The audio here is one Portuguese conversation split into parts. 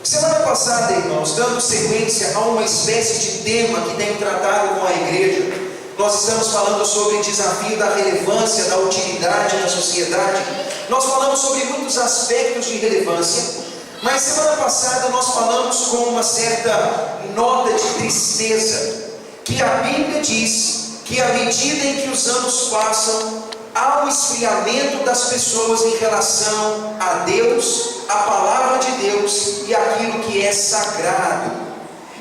Semana passada, irmãos, dando sequência a uma espécie de tema que tenho tratado com a igreja, nós estamos falando sobre o desafio da relevância, da utilidade na sociedade. Nós falamos sobre muitos aspectos de relevância, mas semana passada nós falamos com uma certa nota de tristeza, que a Bíblia diz que à medida em que os anos passam, há um esfriamento das pessoas em relação a Deus, a palavra de Deus e aquilo que é sagrado.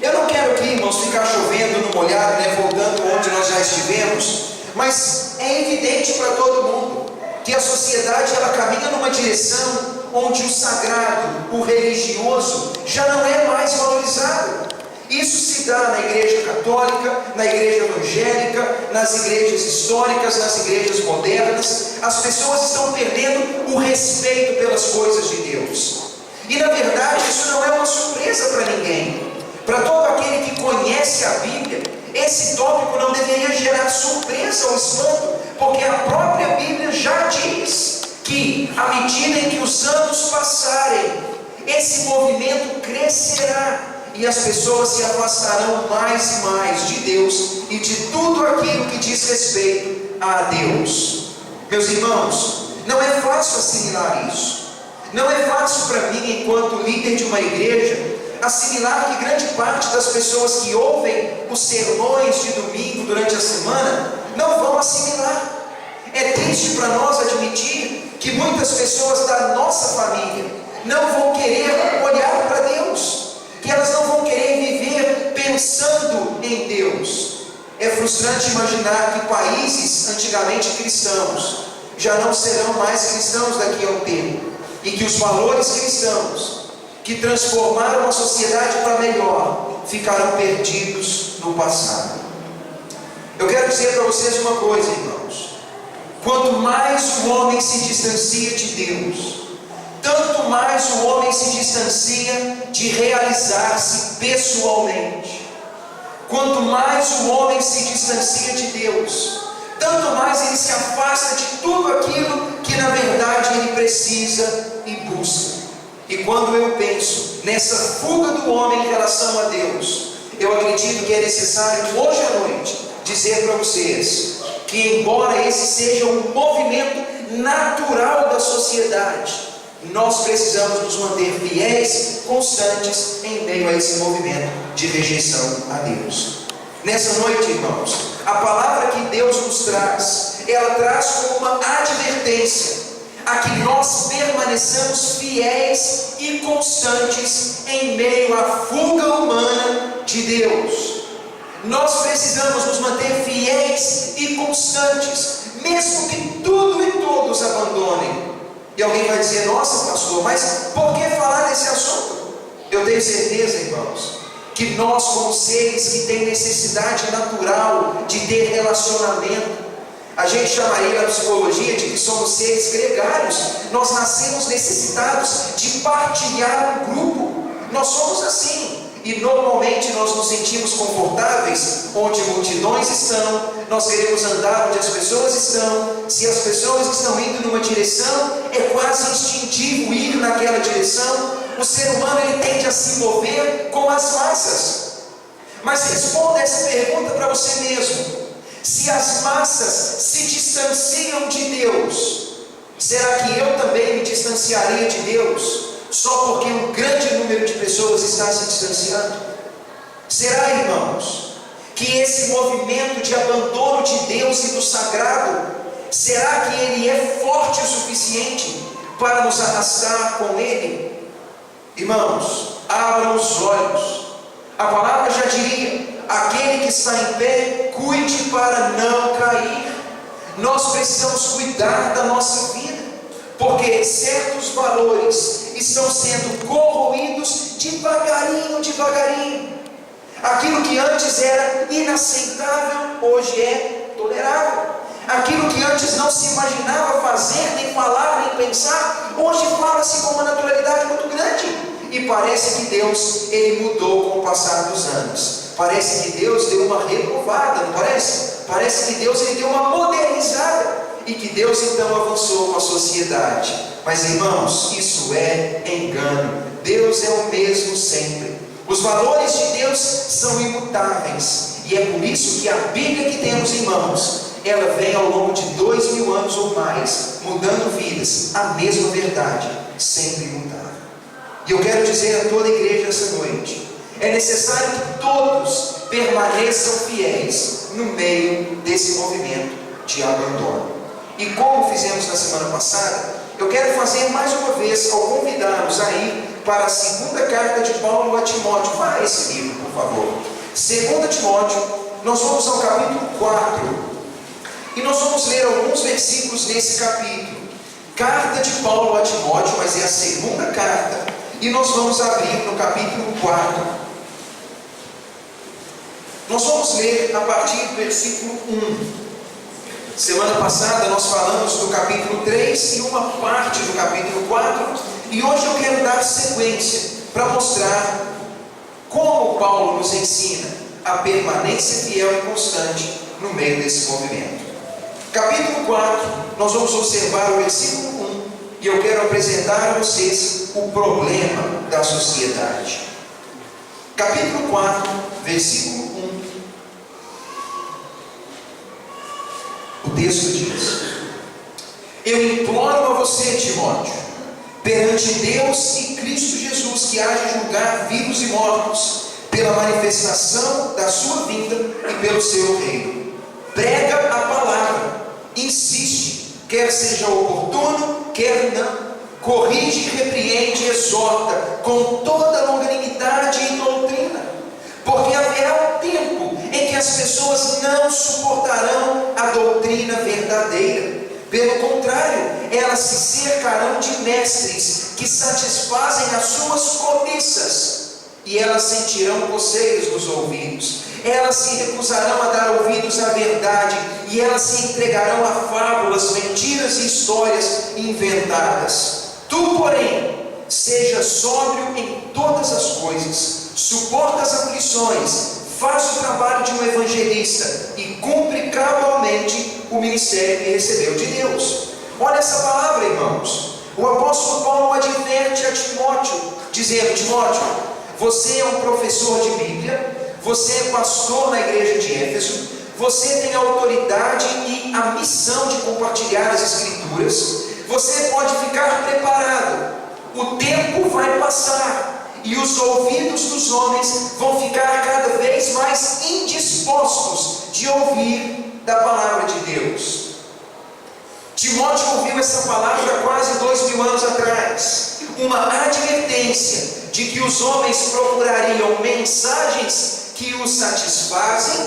Eu não quero aqui, irmãos, ficar chovendo no molhado, voltando onde nós já estivemos, mas é evidente para todo mundo que a sociedade ela caminha numa direção onde o sagrado, o religioso, já não é mais valorizado. Isso se dá na igreja católica, na igreja evangélica, nas igrejas históricas, nas igrejas modernas. As pessoas estão perdendo o respeito pelas coisas de Deus. E na verdade isso não é uma surpresa para ninguém. Para todo aquele que conhece a Bíblia, esse tópico não deveria gerar surpresa ou espanto, porque a própria Bíblia já diz que à medida em que os anos passarem, esse movimento crescerá. E as pessoas se afastarão mais e mais de Deus e de tudo aquilo que diz respeito a Deus. Meus irmãos, não é fácil assimilar isso. Não é fácil para mim, enquanto líder de uma igreja, assimilar que grande parte das pessoas que ouvem os sermões de domingo durante a semana não vão assimilar. É triste para nós admitir que muitas pessoas da nossa família não vão querer olhar para Deus, que elas não vão querer viver pensando em Deus. É frustrante imaginar que países antigamente cristãos já não serão mais cristãos daqui a um tempo, e que os valores cristãos que transformaram a sociedade para melhor ficarão perdidos no passado. Eu quero dizer para vocês uma coisa, irmãos: quanto mais o homem se distancia de Deus, tanto mais o homem se distancia de realizar-se pessoalmente. Quanto mais o homem se distancia de Deus, tanto mais ele se afasta de tudo aquilo que na verdade ele precisa e busca. E quando eu penso nessa fuga do homem em relação a Deus, eu acredito que é necessário hoje à noite dizer para vocês que, embora esse seja um movimento natural da sociedade, nós precisamos nos manter fiéis, constantes em meio a esse movimento de rejeição a Deus. Nessa noite, irmãos, a palavra que Deus nos traz, ela traz como uma advertência a que nós permaneçamos fiéis e constantes em meio à fuga humana de Deus. Nós precisamos nos manter fiéis e constantes, mesmo que tudo e todos abandonem. E alguém vai dizer: nossa, pastor, mas por que falar desse assunto? Eu tenho certeza, irmãos, que nós, como seres que têm necessidade natural de ter relacionamento, a gente chamaria na psicologia de que somos seres gregários. Nós nascemos necessitados de partilhar um grupo. Nós somos assim. E normalmente nós nos sentimos confortáveis onde multidões estão, nós queremos andar onde as pessoas estão. Se as pessoas estão indo numa direção, é quase instintivo ir naquela direção. O ser humano ele tende a se mover com as massas. Mas responda essa pergunta para você mesmo: se as massas se distanciam de Deus, será que eu também me distanciaria de Deus só porque um grande número de pessoas está se distanciando? Será, irmãos, que esse movimento de abandono de Deus e do sagrado, será que ele é forte o suficiente para nos arrastar com ele? Irmãos, abram os olhos. A palavra já diria: aquele que está em pé, cuide para não cair. Nós precisamos cuidar da nossa vida, porque certos valores estão sendo corroídos devagarinho, devagarinho. Aquilo que antes era inaceitável, hoje é tolerável. Aquilo que antes não se imaginava fazer, nem falar, nem pensar, hoje fala-se com uma naturalidade muito grande. E parece que Deus, ele mudou com o passar dos anos. Parece que Deus deu uma renovada, não parece? Parece que Deus ele deu uma modernizada. E que Deus então avançou com a sociedade. Mas, irmãos, isso é engano. Deus é o mesmo sempre. Os valores de Deus são imutáveis. E é por isso que a Bíblia que temos em mãos, ela vem ao longo de 2000 anos ou mais, mudando vidas, a mesma verdade, sempre imutável. E eu quero dizer a toda a igreja essa noite, é necessário que todos permaneçam fiéis no meio desse movimento de abandono. E como fizemos na semana passada, eu quero fazer mais uma vez, ao convidá-los a ir para a segunda carta de Paulo a Timóteo. Vá a esse livro, por favor. 2 Timóteo, nós vamos ao capítulo 4. E nós vamos ler alguns versículos nesse capítulo. Carta de Paulo a Timóteo, mas é a segunda carta. E nós vamos abrir no capítulo 4. Nós vamos ler a partir do versículo 1. Semana passada nós falamos do capítulo 3 e uma parte do capítulo 4. E hoje eu quero dar sequência para mostrar como Paulo nos ensina a permanência fiel e constante no meio desse movimento. Capítulo 4, nós vamos observar o versículo 1 e eu quero apresentar a vocês o problema da sociedade. Capítulo 4, versículo 1. O texto diz: Eu imploro a você, Timóteo, perante Deus e Cristo Jesus, que há de julgar vivos e mortos, pela manifestação da sua vinda e pelo seu reino. Prega a palavra, insiste, quer seja oportuno, quer não, corrige, repreende, exorta, com toda longanimidade e doutrina, porque haverá um tempo em que as pessoas não suportarão a doutrina verdadeira. Pelo contrário, elas se cercarão de mestres que satisfazem as suas cobiças, e elas sentirão coceiros nos ouvidos. Elas se recusarão a dar ouvidos à verdade, e elas se entregarão a fábulas, mentiras e histórias inventadas. Tu, porém, seja sóbrio em todas as coisas, suporta as aflições, faz o trabalho de um evangelista e cumpre cabalmente o ministério que recebeu de Deus. Olha essa palavra, irmãos. O apóstolo Paulo adverte a Timóteo, dizendo: Timóteo, você é um professor de Bíblia, você é pastor na igreja de Éfeso, você tem a autoridade e a missão de compartilhar as Escrituras. Você pode ficar preparado. O tempo vai passar e os ouvidos dos homens vão ficar cada vez mais indispostos de ouvir da palavra de Deus. Timóteo ouviu essa palavra há quase 2000 anos atrás, uma advertência de que os homens procurariam mensagens que os satisfazem,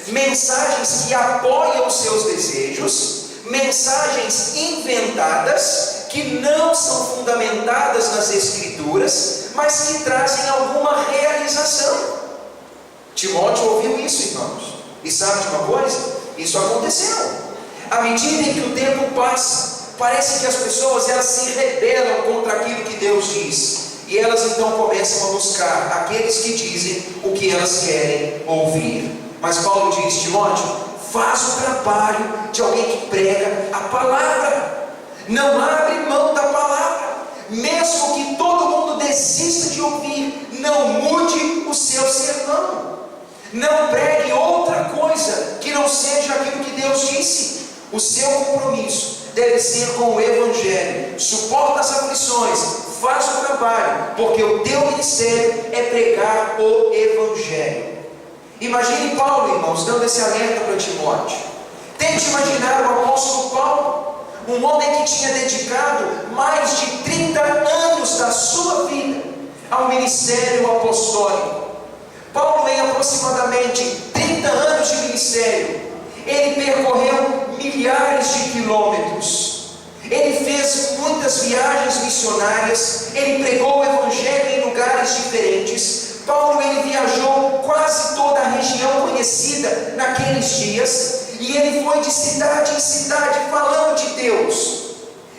mensagens que apoiam os seus desejos, mensagens inventadas, que não são fundamentadas nas Escrituras, mas que trazem alguma realização. Timóteo ouviu isso, irmãos, e sabe de uma coisa? Isso aconteceu. À medida em que o tempo passa, parece que as pessoas elas se rebelam contra aquilo que Deus diz, e elas então começam a buscar aqueles que dizem o que elas querem ouvir. Mas Paulo diz: Timóteo, faz o trabalho de alguém que prega a palavra. Não abre mão da palavra, mesmo que todo mundo desista de ouvir. Não mude o seu sermão. Não pregue outra coisa que não seja aquilo que Deus disse. O seu compromisso deve ser com o Evangelho. Suporta as aflições, faz o trabalho, porque o teu ministério é pregar o Evangelho. Imagine Paulo, irmãos, dando esse alerta para Timóteo. Tente imaginar o apóstolo Paulo, um homem que tinha dedicado mais de 30 anos da sua vida ao ministério apostólico. Paulo, em aproximadamente 30 anos de ministério, ele percorreu milhares de quilômetros. Ele fez muitas viagens missionárias, ele pregou o Evangelho em lugares diferentes. Paulo, ele viajou quase toda a região conhecida naqueles dias, e ele foi de cidade em cidade falando de Deus.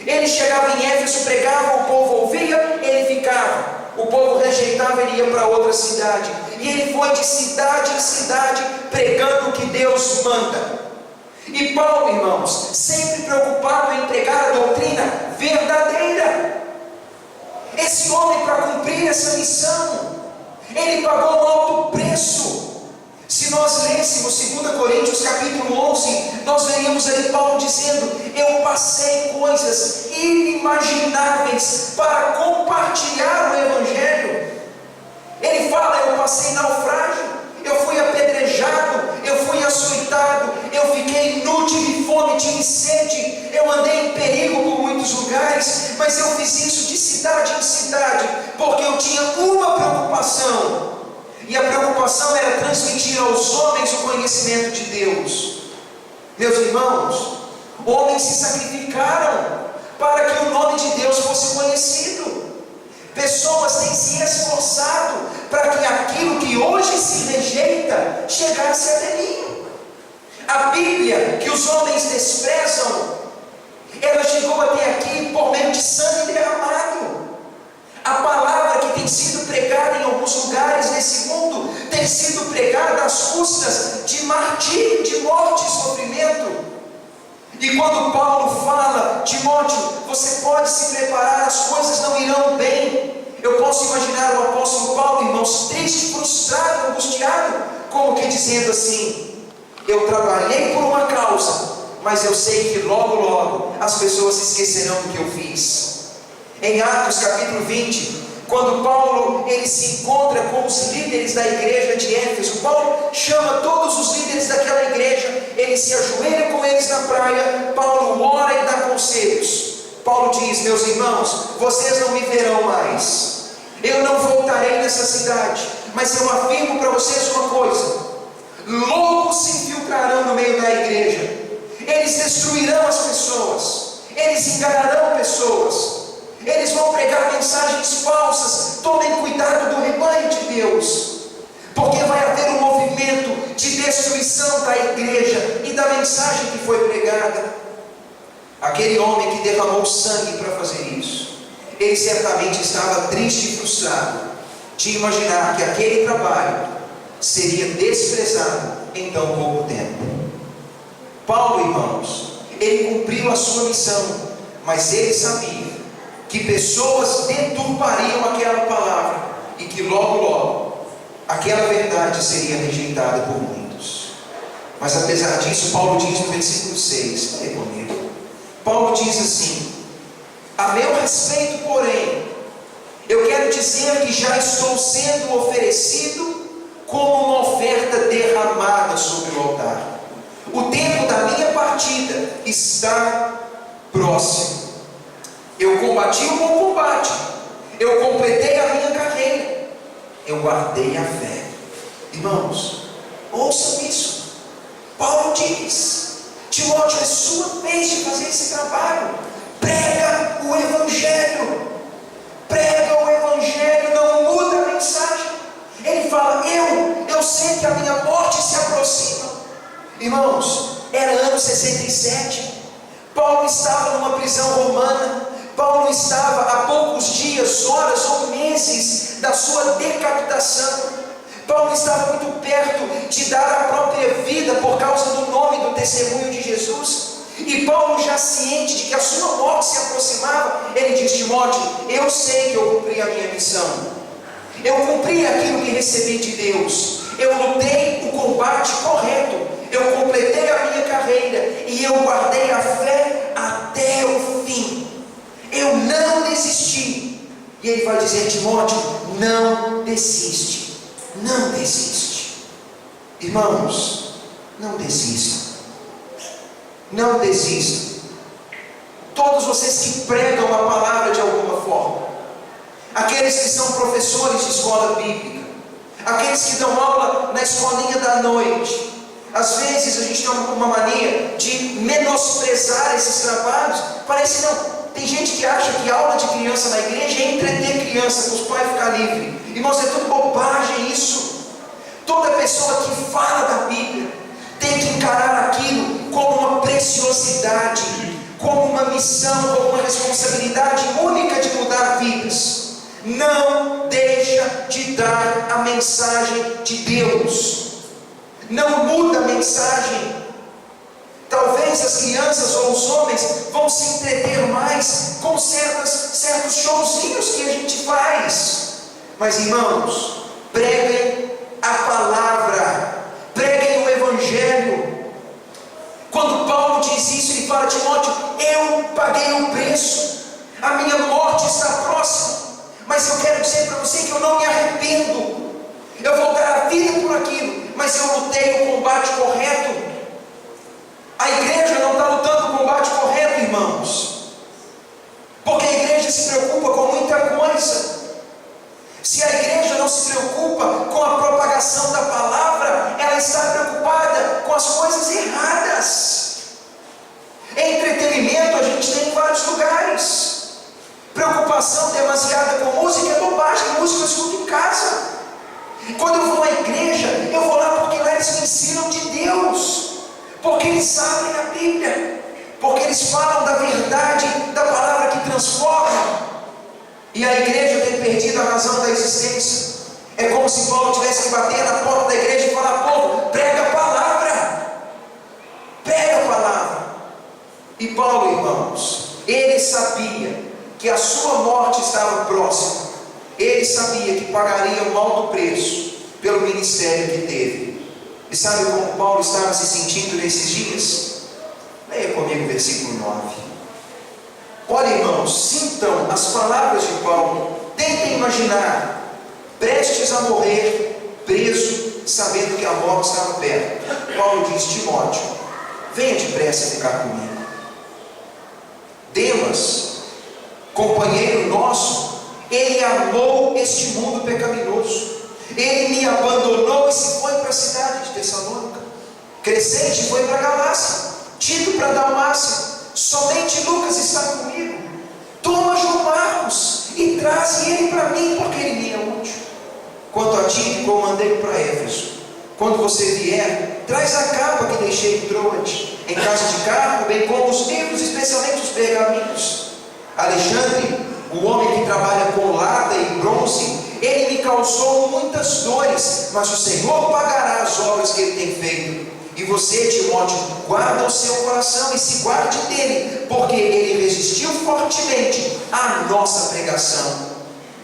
Ele chegava em Éfeso, pregava, o povo ouvia, ele ficava. O povo rejeitava, ele ia para outra cidade. E ele foi de cidade em cidade pregando o que Deus manda. E Paulo, irmãos, sempre preocupado em pregar a doutrina verdadeira. Esse homem, para cumprir essa missão. Ele pagou um alto preço. Se nós lêssemos 2 Coríntios capítulo 11, nós veríamos ali Paulo dizendo: eu passei coisas inimagináveis para compartilhar o Evangelho. Ele fala: eu passei naufrágio, eu fui apedrejado, eu fui açoitado, eu fiquei nu, tive fome, tive sede, eu andei em perigo por muitos lugares, mas eu fiz isso de cidade em cidade, porque eu tinha uma preocupação, e a preocupação era transmitir aos homens o conhecimento de Deus. Meus irmãos, homens se sacrificaram para que o nome de Deus fosse conhecido. Pessoas têm se esforçado para que aquilo que hoje se rejeita chegasse até mim. A Bíblia, que os homens desprezam, ela chegou até aqui por meio de sangue derramado. A palavra que tem sido pregada em alguns lugares nesse mundo tem sido pregada às custas de martírio, de morte e sofrimento. E quando Paulo fala: Timóteo, você pode se preparar, as coisas não irão bem. Eu posso imaginar o apóstolo Paulo, irmãos, triste, frustrado, angustiado, como que dizendo assim: eu trabalhei por uma causa, mas eu sei que logo, logo as pessoas se esquecerão do que eu fiz. Em Atos capítulo 20, quando Paulo ele se encontra com os líderes da igreja de Éfeso, Paulo chama todos os líderes daquela igreja, ele se ajoelha com eles na praia, Paulo ora e dá conselhos. Paulo diz: meus irmãos, vocês não me verão mais, eu não voltarei nessa cidade, mas eu afirmo para vocês uma coisa: lobos se infiltrarão no meio da igreja, eles destruirão as pessoas, eles enganarão pessoas, eles vão pregar mensagens falsas. Tomem cuidado do rebanho de Deus, porque vai haver um movimento de destruição da igreja e da mensagem que foi pregada. Aquele homem que derramou sangue para fazer isso, ele certamente estava triste e frustrado de imaginar que aquele trabalho seria desprezado em tão pouco tempo. Paulo, irmãos, ele cumpriu a sua missão, mas ele sabia que pessoas deturpariam aquela palavra e que logo, logo, aquela verdade seria rejeitada por muitos. Mas apesar disso, Paulo diz no versículo 6, leia comigo. Paulo diz assim: a meu respeito, porém, eu quero dizer que já estou sendo oferecido como uma oferta derramada sobre o altar. O tempo da minha partida está próximo. Eu combati o bom combate, eu completei a minha carreira, eu guardei a fé. Irmãos, ouçam isso. Paulo diz: Timóteo, é sua vez de fazer esse trabalho. Prega o Evangelho. Prega o Evangelho, não muda a mensagem. Ele fala: eu sei que a minha morte se aproxima. Irmãos, era ano 67. Paulo estava numa prisão romana. Paulo estava a poucos dias, horas ou meses da sua decapitação. Paulo estava muito perto de dar a própria vida por causa do nome do testemunho de Jesus. E Paulo, já ciente de que a sua morte se aproximava, ele diz: Timóteo, eu sei que eu cumpri a minha missão, eu cumpri aquilo que recebi de Deus, eu lutei o combate correto, eu completei a minha carreira e eu guardei a fé até o fim. Eu não desisti. E ele vai dizer: Timóteo, não desiste, não desiste. Irmãos, não desistam, não desistam. Todos vocês que pregam a palavra de alguma forma, aqueles que são professores de escola bíblica, aqueles que dão aula na escolinha da noite, às vezes a gente tem uma mania de menosprezar esses trabalhos. Parece não. Tem gente que acha que aula de criança na igreja é entreter criança, para os pais ficar livres. Irmãos, é tudo bobagem isso. Toda pessoa que fala da Bíblia tem que encarar aquilo como uma preciosidade, como uma missão, como uma responsabilidade única de mudar vidas. Não deixa de dar a mensagem de Deus. Não muda a mensagem. Talvez as crianças ou os homens vão se entreter mais com certos showzinhos que a gente faz. Mas irmãos, preguem a palavra, preguem o Evangelho. Quando Paulo diz isso, ele fala: Timóteo, eu paguei o preço, a minha morte está próxima, mas eu quero dizer para você que eu não me arrependo, eu vou dar a vida por aquilo, mas eu lutei o combate correto. A igreja não está lutando o combate correto, irmãos, porque a igreja se preocupa com muita coisa. Se a igreja não se preocupa com a propagação da palavra, ela está preocupada com as coisas erradas. Entretenimento a gente tem em vários lugares. Preocupação demasiada com música é bobagem. Música eu escuto em casa. Quando eu vou à igreja, eu vou lá porque lá eles me ensinam de Deus, porque eles sabem a Bíblia, porque eles falam da verdade, da palavra que transforma. E a igreja tem perdido a razão da existência. É como se Paulo tivesse que bater na porta da igreja e falar: povo, prega a palavra, prega a palavra. E Paulo, irmãos, ele sabia que a sua morte estava próxima. Ele sabia que pagaria um alto preço pelo ministério que teve. E sabe como Paulo estava se sentindo nesses dias? Leia comigo o versículo 9. Olha, irmãos, sintam as palavras de Paulo. Tentem imaginar, prestes a morrer, preso, sabendo que a morte estava perto. Paulo diz: Timóteo, venha depressa ficar comigo. Demas, companheiro nosso, ele amou este mundo pecaminoso. Ele me abandonou e se foi para a cidade de Tessalônica. Crescente foi para a Galácia, Tito para a Dalmácia. Somente Lucas está comigo. Toma João Marcos e traze ele para mim, porque ele me é útil. Quanto a ti, eu mandei para Éfeso. Quando você vier, traz a capa que deixei em Troade, em casa de Carpo, bem como os livros, especialmente os pergaminhos. Alexandre, o homem que trabalha com lata e bronze, ele me causou muitas dores, mas o Senhor pagará as obras que ele tem feito. E você, Timóteo, guarda o seu coração e se guarde dele, porque ele resistiu fortemente à nossa pregação.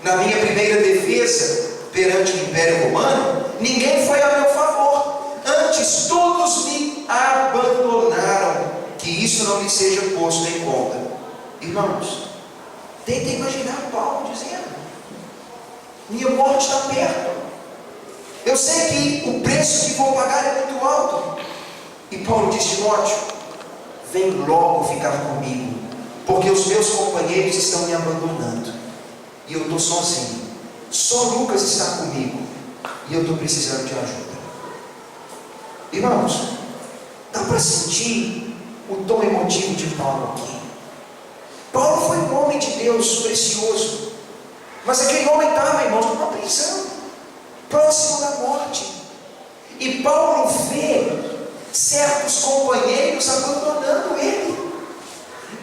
Na minha primeira defesa perante o Império Romano, ninguém foi a meu favor, antes todos me abandonaram. Que isso não lhe seja posto em conta. Irmãos, tentem imaginar Paulo dizendo: minha morte está perto, eu sei que o preço que vou pagar é muito alto. E Paulo diz: Timóteo, vem logo ficar comigo, porque os meus companheiros estão me abandonando e eu estou sozinho. Só Lucas está comigo e eu estou precisando de ajuda. Irmãos, dá para sentir o tom emotivo de Paulo aqui. Paulo foi um homem de Deus precioso, mas aquele homem estava, irmãos, numa prisão, próximo da morte. E Paulo vê certos companheiros abandonando ele.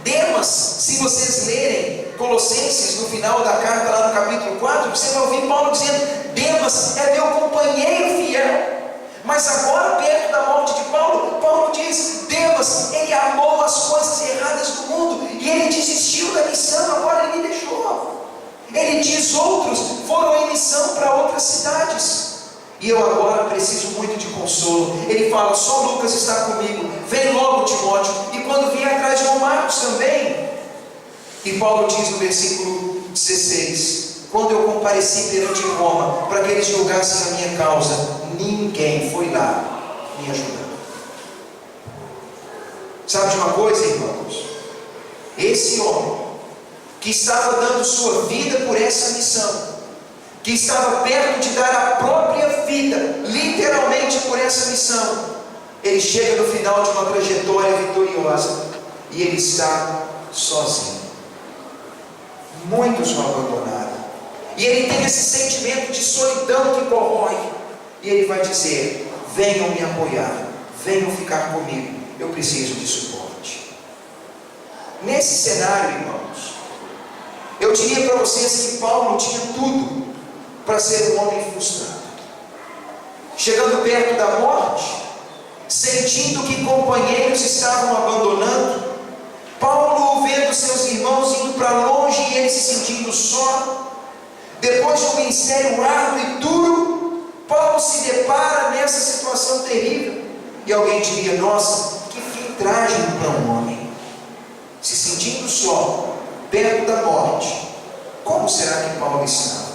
Demas, se vocês lerem Colossenses no final da carta, lá no capítulo 4, você vai ouvir Paulo dizendo: Demas é meu companheiro fiel. Mas agora, perto da morte de Paulo, Paulo diz: Demas, ele amou as coisas erradas do mundo e ele desistiu da missão, agora ele me deixou. Ele diz: outros foram em missão para outras cidades e eu agora preciso muito de consolo. Ele fala: só Lucas está comigo, vem logo Timóteo, e quando vier atrás de João Marcos também. E Paulo diz no versículo 16: quando eu compareci perante Roma, para que eles julgassem a minha causa, ninguém foi lá me ajudar. Sabe de uma coisa, irmãos? Esse homem, que estava dando sua vida por essa missão, que estava perto de dar a própria vida, literalmente por essa missão, ele chega no final de uma trajetória vitoriosa, e ele está sozinho. Muitos o abandonaram, e ele tem esse sentimento de solidão que corrói, e ele vai dizer: venham me apoiar, venham ficar comigo, eu preciso de suporte. Nesse cenário, irmãos, eu diria para vocês que Paulo tinha tudo para ser um homem frustrado. Chegando perto da morte, sentindo que companheiros estavam abandonando, Paulo vendo seus irmãos indo para longe e ele se sentindo só, depois de um ministério árduo e duro, Paulo se depara nessa situação terrível. E alguém diria: nossa, que fim trágico para um homem, se sentindo só, perto da morte. Como será que Paulo estava?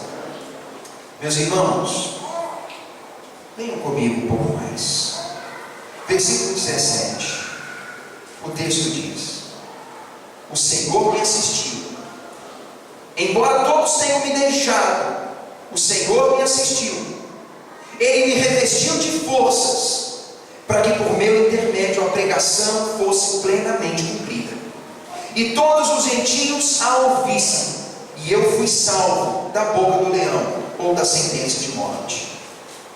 Meus irmãos, venham comigo um pouco mais. Versículo 17, o texto diz: o Senhor me assistiu. Embora todos tenham me deixado, o Senhor me assistiu. Ele me revestiu de forças, para que por meu intermédio a pregação fosse plenamente cumprida, e todos os gentios a ouvissem, e eu fui salvo da boca do leão, ou da sentença de morte.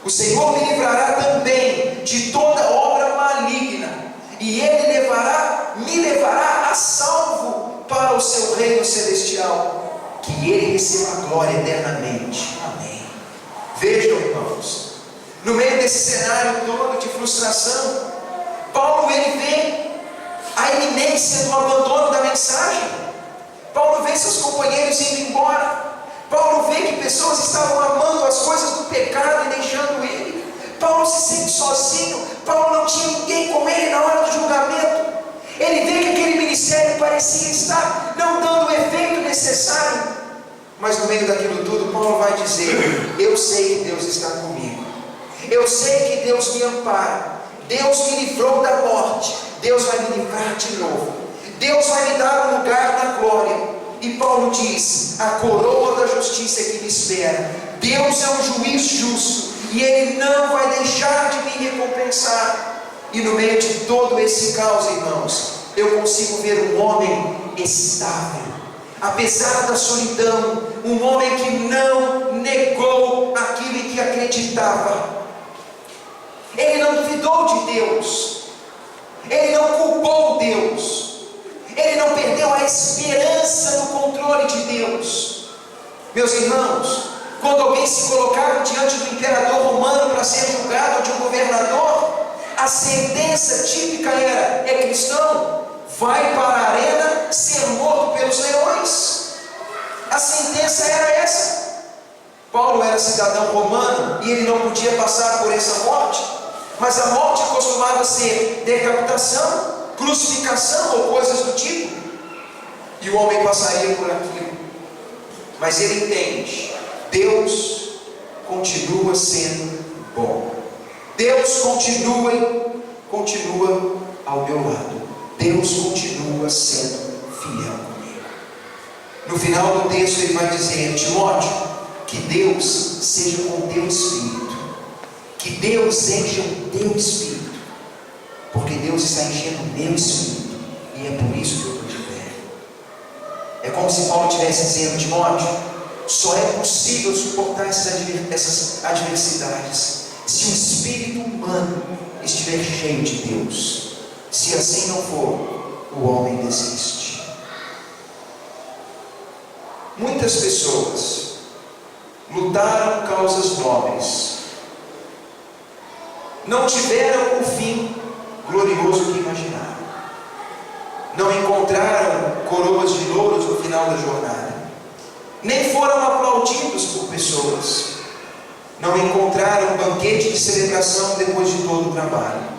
O Senhor me livrará também de toda obra maligna, e Ele me levará a salvo para o seu reino celestial, que Ele receba a glória eternamente. Amém. Vejam, irmãos, no meio desse cenário todo de frustração, Paulo ele vê a iminência do abandono da mensagem. Paulo vê seus companheiros indo embora. Paulo vê que pessoas estavam amando as coisas do pecado e deixando ele. Paulo se sente sozinho. Paulo não tinha ninguém com ele na hora do julgamento. Ele vê que aquele ministério parecia estar não dando o efeito necessário. Mas no meio daquilo tudo, Paulo vai dizer: eu sei que Deus está comigo. Eu sei que Deus me ampara. Deus me livrou da morte. Deus vai me livrar de novo. Deus vai me dar um lugar na glória. E Paulo diz: a coroa da justiça que me espera. Deus é um juiz justo, e Ele não vai deixar de me recompensar. E no meio de todo esse caos, irmãos, eu consigo ver um homem estável, apesar da solidão, um homem que não negou aquilo em que acreditava. Ele não duvidou de Deus, ele não culpou Deus, ele não perdeu a esperança no controle de Deus. Meus irmãos, quando alguém se colocava diante do imperador romano para ser julgado, ou de um governador, a sentença típica era: é cristão, vai para a arena ser morto pelos leões. A sentença era essa. Paulo era cidadão romano e ele não podia passar por essa morte, mas a morte costumava ser decapitação, crucificação ou coisas do tipo, e o homem passaria por aquilo. Mas ele entende: Deus continua sendo bom. Deus continua ao meu lado. Deus continua sendo fiel comigo. No final do texto ele vai dizer: Timóteo, que Deus seja com teu espírito, que Deus encha o teu espírito, porque Deus está enchendo o meu espírito, e é por isso que eu estou de pé. É como se Paulo estivesse dizendo: Timóteo, só é possível suportar essas adversidades se o espírito humano estiver cheio de Deus. Se assim não for, o homem desiste. Muitas pessoas lutaram causas nobres, não tiveram o fim glorioso que imaginaram, não encontraram coroas de louros no final da jornada, nem foram aplaudidos por pessoas, não encontraram banquete de celebração depois de todo o trabalho.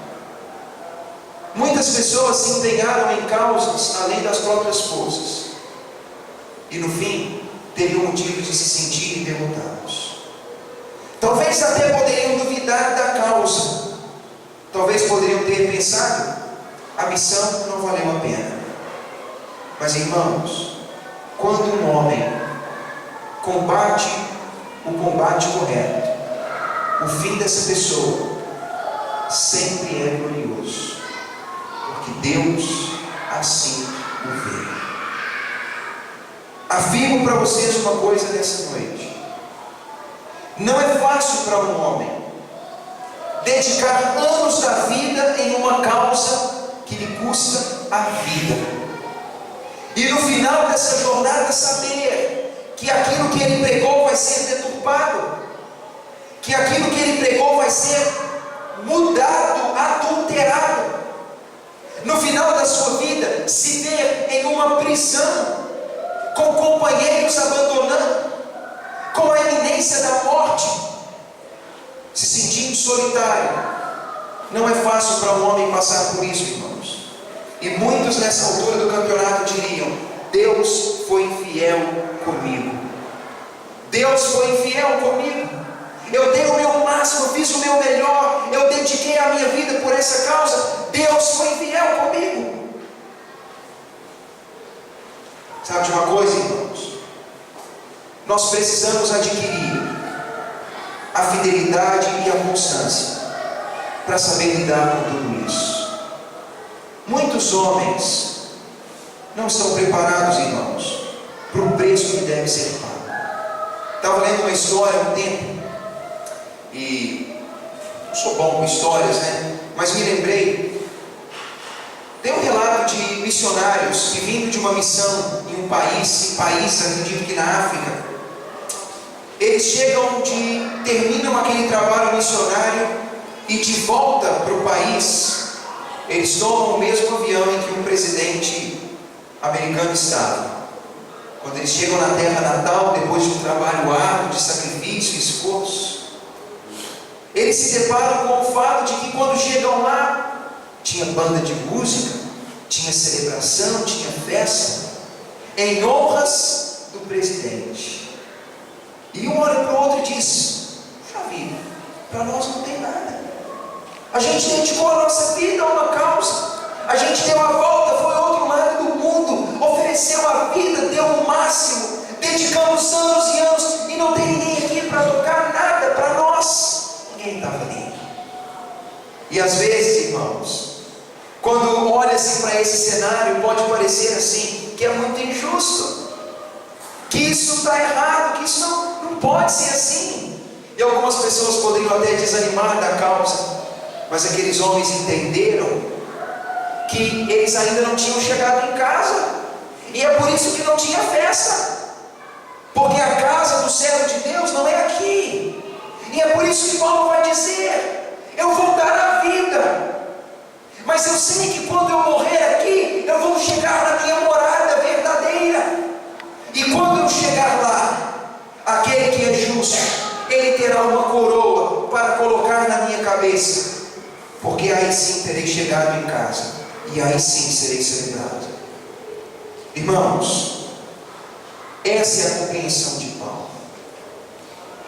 Muitas pessoas se empenharam em causas além das próprias forças, e no fim teriam motivo de se sentirem derrotados. Talvez até poderiam duvidar da causa, talvez poderiam ter pensado: a missão não valeu a pena. Mas irmãos, quando um homem combate o combate correto, o fim dessa pessoa sempre é glorioso, porque Deus assim o vê. Afirmo para vocês uma coisa nessa noite: não é fácil para um homem dedicar anos da vida em uma causa que lhe custa a vida, e no final dessa jornada saber que aquilo que ele pregou vai ser deturpado, que aquilo que ele pregou vai ser mudado, adulterado. No final da sua vida, se ver em uma prisão, com companheiros abandonando, com a iminência da morte, se sentindo solitário. Não é fácil para um homem passar por isso, irmãos. E muitos nessa altura do campeonato diriam: Deus foi infiel comigo. Deus foi infiel comigo. Eu dei o meu máximo, eu fiz o meu melhor, eu dediquei a minha vida por essa causa. Deus foi infiel comigo. Sabe de uma coisa, irmãos? Nós precisamos adquirir a fidelidade e a constância para saber lidar com tudo isso. Muitos homens não estão preparados, irmãos, para o preço que deve ser pago. Estava lendo uma história há um tempo, e não sou bom com histórias, né? Mas me lembrei. Tem um relato de missionários que, vindo de uma missão em um país, acredito que na África, eles terminam aquele trabalho missionário e de volta para o país, eles tomam o mesmo avião em que um presidente americano estava. Quando eles chegam na terra natal, depois de um trabalho árduo, de sacrifício e esforço, eles se deparam com o fato de que quando chegam lá, tinha banda de música, tinha celebração, tinha festa, em honras do presidente. E um olha para o outro e diz: puxa vida, para nós não tem nada. A gente dedicou a nossa vida a uma causa. A gente deu a volta, foi ao outro lado do mundo, ofereceu a vida, deu o máximo, dedicamos anos e anos, e não tem ninguém aqui para tocar nada para nós. Ninguém estava ali. E às vezes, irmãos, quando olha-se para esse cenário, pode parecer assim, que é muito injusto, que isso está errado, que isso não pode ser assim. E algumas pessoas poderiam até desanimar da causa, mas aqueles homens entenderam que eles ainda não tinham chegado em casa, e é por isso que não tinha festa, porque a casa do servo de Deus não é aqui. E é por isso que Paulo vai dizer: eu vou dar a vida, mas eu sei que quando eu morrer aqui, eu vou chegar na minha morada verdadeira. E quando eu chegar lá, aquele que é justo, ele terá uma coroa para colocar na minha cabeça, porque aí sim terei chegado em casa, e aí sim serei celebrado. Irmãos, essa é a compreensão de Paulo.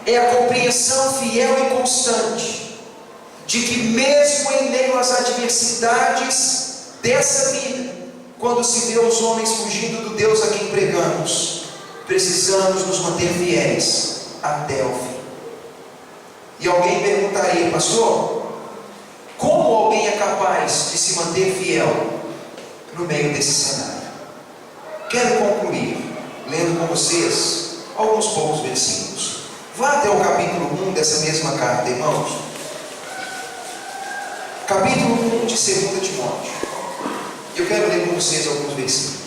É a compreensão fiel e constante de que mesmo em meio às adversidades dessa vida, quando se vê os homens fugindo do Deus a quem pregamos, precisamos nos manter fiéis até o fim. E alguém perguntaria: pastor, como alguém é capaz de se manter fiel no meio desse cenário? Quero concluir lendo com vocês alguns poucos versículos. Vá até o capítulo 1 dessa mesma carta, irmãos. Capítulo 1 de 2 Timóteo. Eu quero ler com vocês alguns versículos.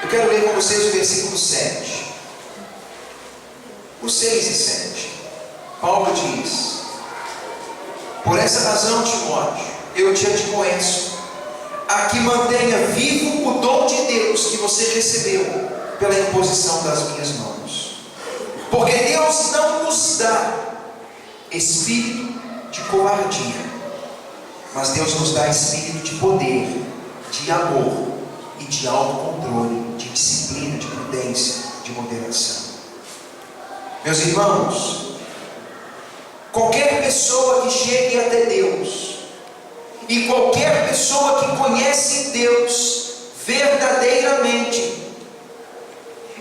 Eu quero ler com vocês o versículo 7. Os 6 e 7. Paulo diz: por essa razão, Timóteo, eu te admoesto a que mantenha vivo o dom de Deus que você recebeu pela imposição das minhas mãos. Porque Deus não nos dá espírito de covardia, mas Deus nos dá espírito de poder, de amor e de autocontrole, de disciplina, de prudência, de moderação. Meus irmãos, qualquer pessoa que chegue até Deus, e qualquer pessoa que conhece Deus verdadeiramente,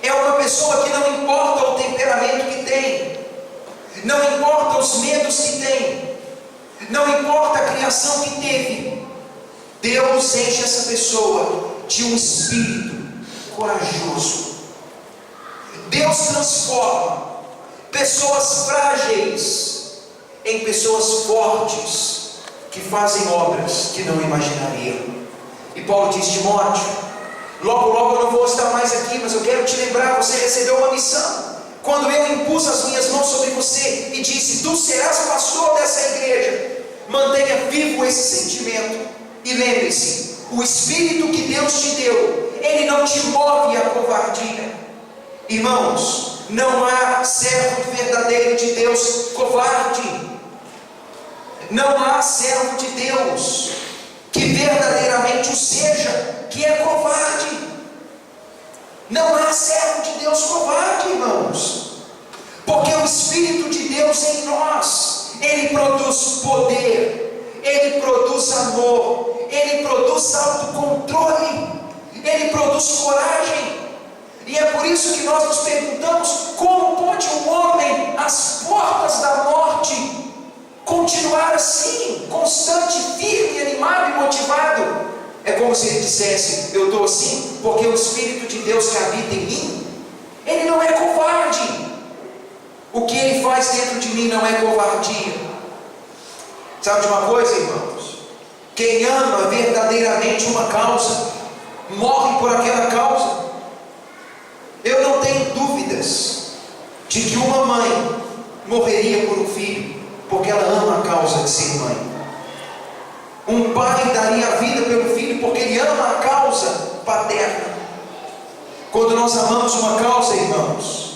é uma pessoa que não importa o temperamento que tem, não importa os medos que tem, não importa a criação que teve, Deus enche essa pessoa de um espírito corajoso. Deus transforma pessoas frágeis em pessoas fortes, que fazem obras que não imaginariam. E Paulo diz: Timóteo, logo eu não vou estar mais aqui, mas eu quero te lembrar, você recebeu uma missão. Quando eu impus as minhas mãos sobre você e disse: tu serás pastor dessa igreja, mantenha vivo esse sentimento. E lembre-se, o Espírito que Deus te deu, ele não te move à covardia. Irmãos, não há servo verdadeiro de Deus covarde. Não há servo de Deus que verdadeiramente o seja, que é covarde. Não há servo de Deus covarde, irmãos, porque o Espírito de Deus em nós, ele produz poder, ele produz amor, ele produz autocontrole, ele produz coragem. E é por isso que nós nos perguntamos: como pode um homem às portas da morte continuar assim, constante, firme, animado e motivado? É como se ele dissesse: eu estou assim porque o Espírito de Deus que habita em mim, ele não é covarde. O que ele faz dentro de mim não é covardia. Sabe de uma coisa, irmãos? Quem ama verdadeiramente uma causa, morre por aquela causa. Eu não tenho dúvidas de que uma mãe morreria por um filho, porque ela ama a causa de ser mãe. Um pai daria a vida pelo filho, porque ele ama a causa paterna. Quando nós amamos uma causa, irmãos,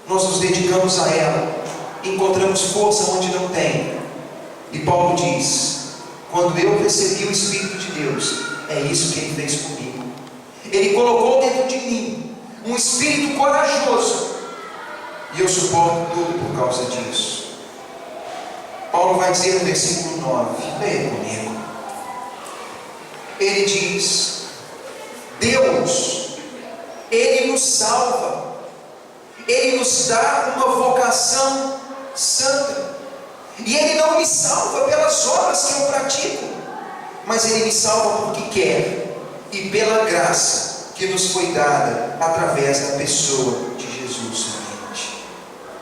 nós nos dedicamos a ela, encontramos força onde não tem. E Paulo diz: quando eu recebi o Espírito de Deus, é isso que ele fez comigo. Ele colocou dentro de mim um espírito corajoso, e eu suporto tudo por causa disso. Paulo vai dizer no versículo 9, leia comigo. Ele diz: Deus, ele nos salva, ele nos dá uma vocação santa, e ele não me salva pelas obras que eu pratico, mas ele me salva porque quer, e pela graça que nos foi dada através da pessoa de Jesus somente.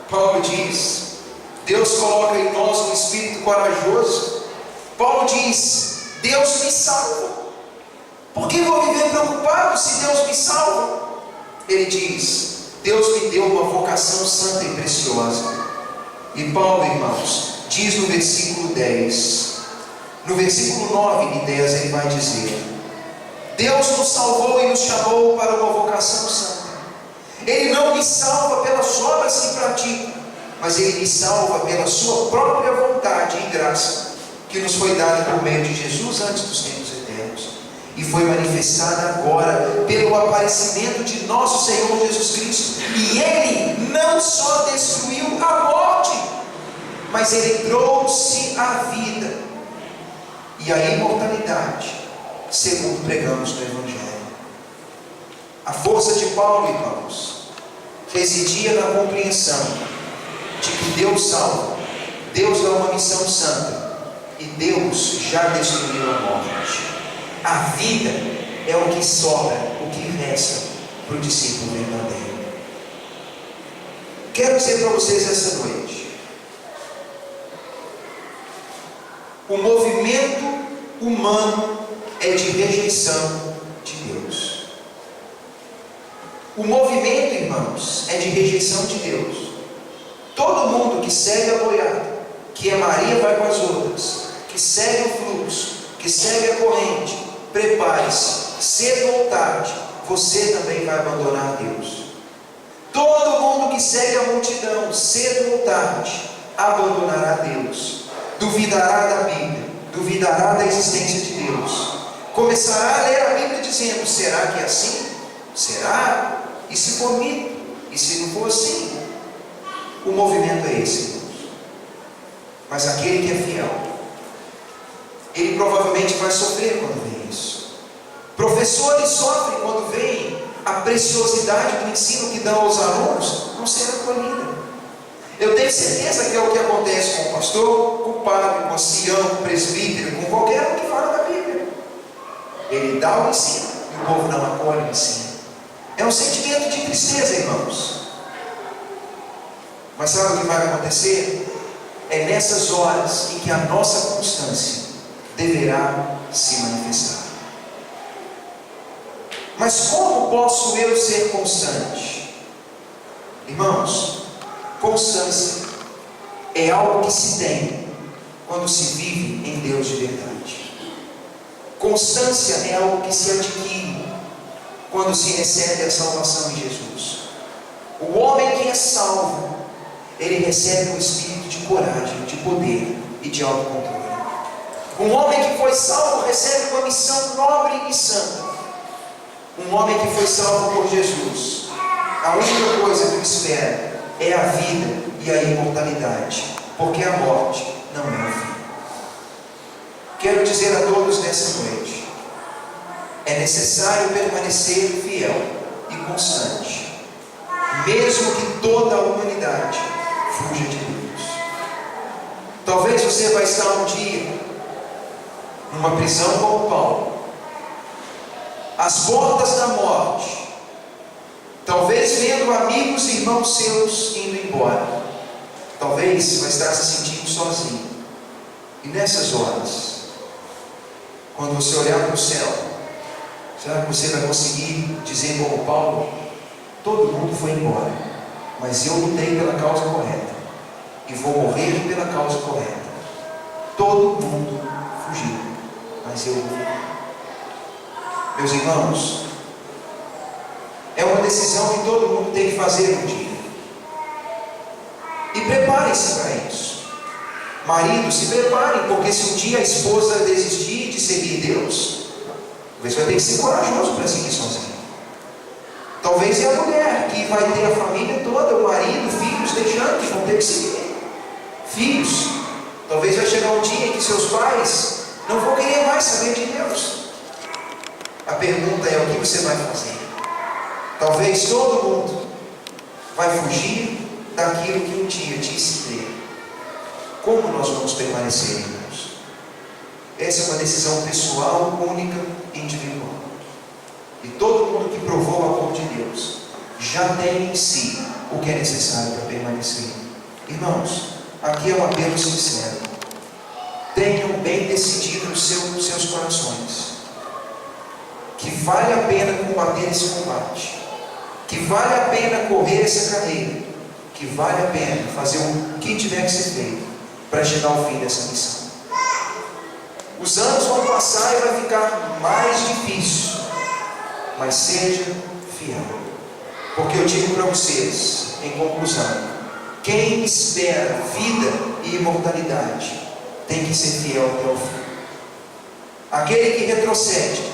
Paulo diz: Deus coloca em nós um espírito corajoso. Paulo diz: Deus me salva. Por que vou viver preocupado se Deus me salva? Ele diz: Deus me deu uma vocação santa e preciosa. E Paulo, irmãos, diz no versículo 10, no versículo 9 e 10 ele vai dizer: Deus nos salvou e nos chamou para uma vocação santa. Ele não me salva pelas obras que pratico, mas ele me salva pela sua própria vontade e graça, que nos foi dada por meio de Jesus antes dos tempos eternos, e foi manifestada agora pelo aparecimento de nosso Senhor Jesus Cristo. E ele não só destruiu a morte, mas ele trouxe a vida e a imortalidade, segundo pregamos no Evangelho. A força de Paulo, irmãos, residia na compreensão de que Deus salva, Deus dá uma missão santa, e Deus já destruiu a morte. A vida é o que sobra, o que resta para o discípulo verdadeiro. Quero dizer para vocês essa noite: o movimento humano é de rejeição de Deus. O movimento, irmãos, é de rejeição de Deus. Todo mundo que segue a boiada, que é Maria vai com as outras, que segue o fluxo, que segue a corrente, prepare-se, cedo ou tarde, você também vai abandonar Deus. Todo mundo que segue a multidão, cedo ou tarde, abandonará Deus, duvidará da Bíblia, duvidará da existência de Deus, começará a ler a Bíblia dizendo: será que é assim? Será? E se for mito? E se não for assim? O movimento é esse, irmãos. Mas aquele que é fiel, ele provavelmente vai sofrer quando vê isso. Professores sofrem quando veem a preciosidade do ensino que dão aos alunos não ser acolhida. Eu tenho certeza que é o que acontece com o pastor, com o padre, com o ancião, com o presbítero, com qualquer um que fala da Bíblia. Ele dá o ensino e o povo não acolhe o ensino. É um sentimento de tristeza, irmãos. Mas sabe o que vai acontecer? É nessas horas em que a nossa constância deverá se manifestar. Mas como posso eu ser constante? Irmãos, Constância é algo que se tem quando se vive em Deus de verdade. Constância é algo que se adquire quando se recebe a salvação em Jesus. O homem que é salvo, ele recebe um espírito de coragem, de poder e de autocontrole. Um homem que foi salvo recebe uma missão nobre e santa. Um homem que foi salvo por Jesus, a única coisa que o espera é a vida e a imortalidade, porque a morte não é o fim. Quero dizer a todos nessa noite: é necessário permanecer fiel e constante, mesmo que toda a humanidade fuja de Deus. Talvez você vai estar um dia numa prisão como Paulo, às portas da morte, talvez vendo amigos e irmãos seus indo embora. Talvez vai estar se sentindo sozinho. E nessas horas, quando você olhar para o céu, será que você vai conseguir dizer como Paulo: todo mundo foi embora, mas eu lutei pela causa correta e vou morrer pela causa correta. Todo mundo fugiu, mas eu vou. Meus irmãos, é uma decisão que todo mundo tem que fazer um dia. E preparem-se para isso. Maridos, se preparem, porque se um dia a esposa desistir de seguir Deus, você vai ter que ser corajoso para seguir sozinho. Talvez é a mulher que vai ter a família toda, o marido, filhos, deixando, que vão ter que seguir. Filhos, talvez vai chegar um dia em que seus pais não vão querer mais saber de Deus. A pergunta é: o que você vai fazer? Talvez todo mundo vai fugir daquilo que um dia disse ter. Como nós vamos permanecer, irmãos? Essa é uma decisão pessoal, única e individual. E todo mundo que provou o amor de Deus já tem em si o que é necessário para permanecer. Irmãos, aqui é um apelo sincero. Tenham bem decidido os seus corações que vale a pena combater esse combate, que vale a pena correr essa carreira, que vale a pena fazer o que tiver que ser feito para chegar ao fim dessa missão. Os anos vão passar e vai ficar mais difícil, mas seja fiel, porque eu digo para vocês, em conclusão: quem espera vida e imortalidade tem que ser fiel até o fim. Aquele que retrocede,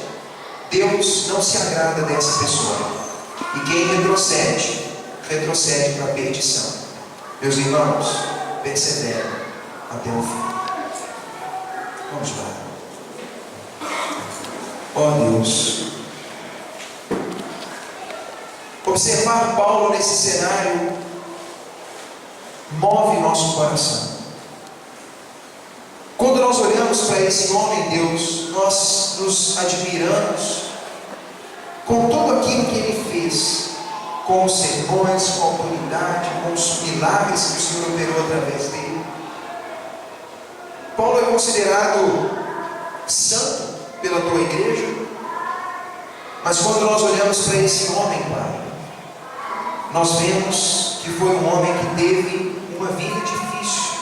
Deus não se agrada dessa pessoa. E quem retrocede, retrocede para a perdição. Meus irmãos, perseverem até o fim. Vamos lá. Ó Deus, observar Paulo nesse cenário move nosso coração. Quando nós olhamos para esse homem, Deus, nós nos admiramos com tudo aquilo que ele fez, com os sermões, com a autoridade, com os milagres que o Senhor operou através dele. Paulo é considerado santo pela tua igreja, mas quando nós olhamos para esse homem, Pai, nós vemos que foi um homem que teve uma vida difícil,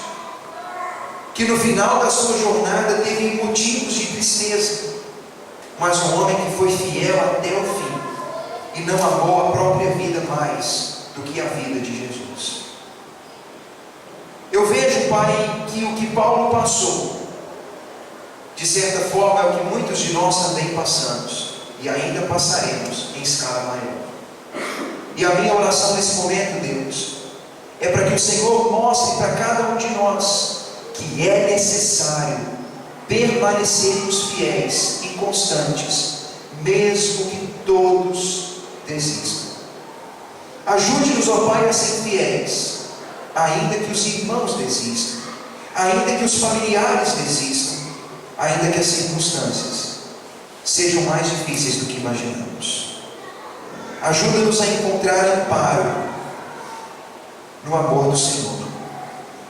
que no final da sua jornada teve motivos de tristeza, mas um homem que foi fiel até o fim e não amou a própria vida mais do que a vida de Jesus. Eu vejo, Pai, que o que Paulo passou, de certa forma, é o que muitos de nós também passamos e ainda passaremos em escala maior. E a minha oração nesse momento, Deus, é para que o Senhor mostre para cada um de nós que é necessário permanecermos fiéis e constantes, mesmo que todos desistam. Ajude-nos, ó Pai, a ser fiéis, ainda que os irmãos desistam, ainda que os familiares desistam, ainda que as circunstâncias sejam mais difíceis do que imaginamos. Ajuda-nos a encontrar amparo no amor do Senhor.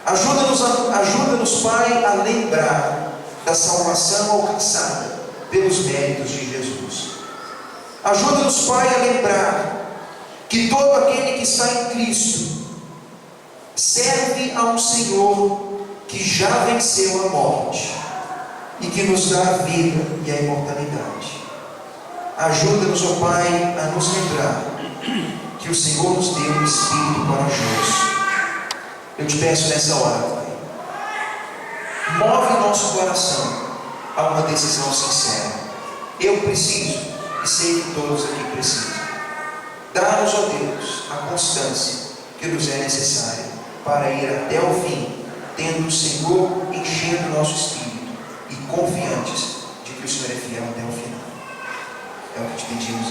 Ajuda-nos, Pai, a lembrar da salvação alcançada pelos méritos de Jesus. Ajuda-nos, Pai, a lembrar que todo aquele que está em Cristo Serve a um Senhor que já venceu a morte e que nos dá a vida e a imortalidade. Ajuda-nos, ó Pai, a nos lembrar que o Senhor nos deu um espírito corajoso. Eu te peço nessa hora, Pai, move o nosso coração a uma decisão sincera. Eu preciso, e sei que todos aqui precisam. Dá-nos, ó Deus, a constância que nos é necessária para ir até o fim, tendo o Senhor enchendo o nosso espírito e confiantes de que o Senhor é fiel até o final. É o que te pedimos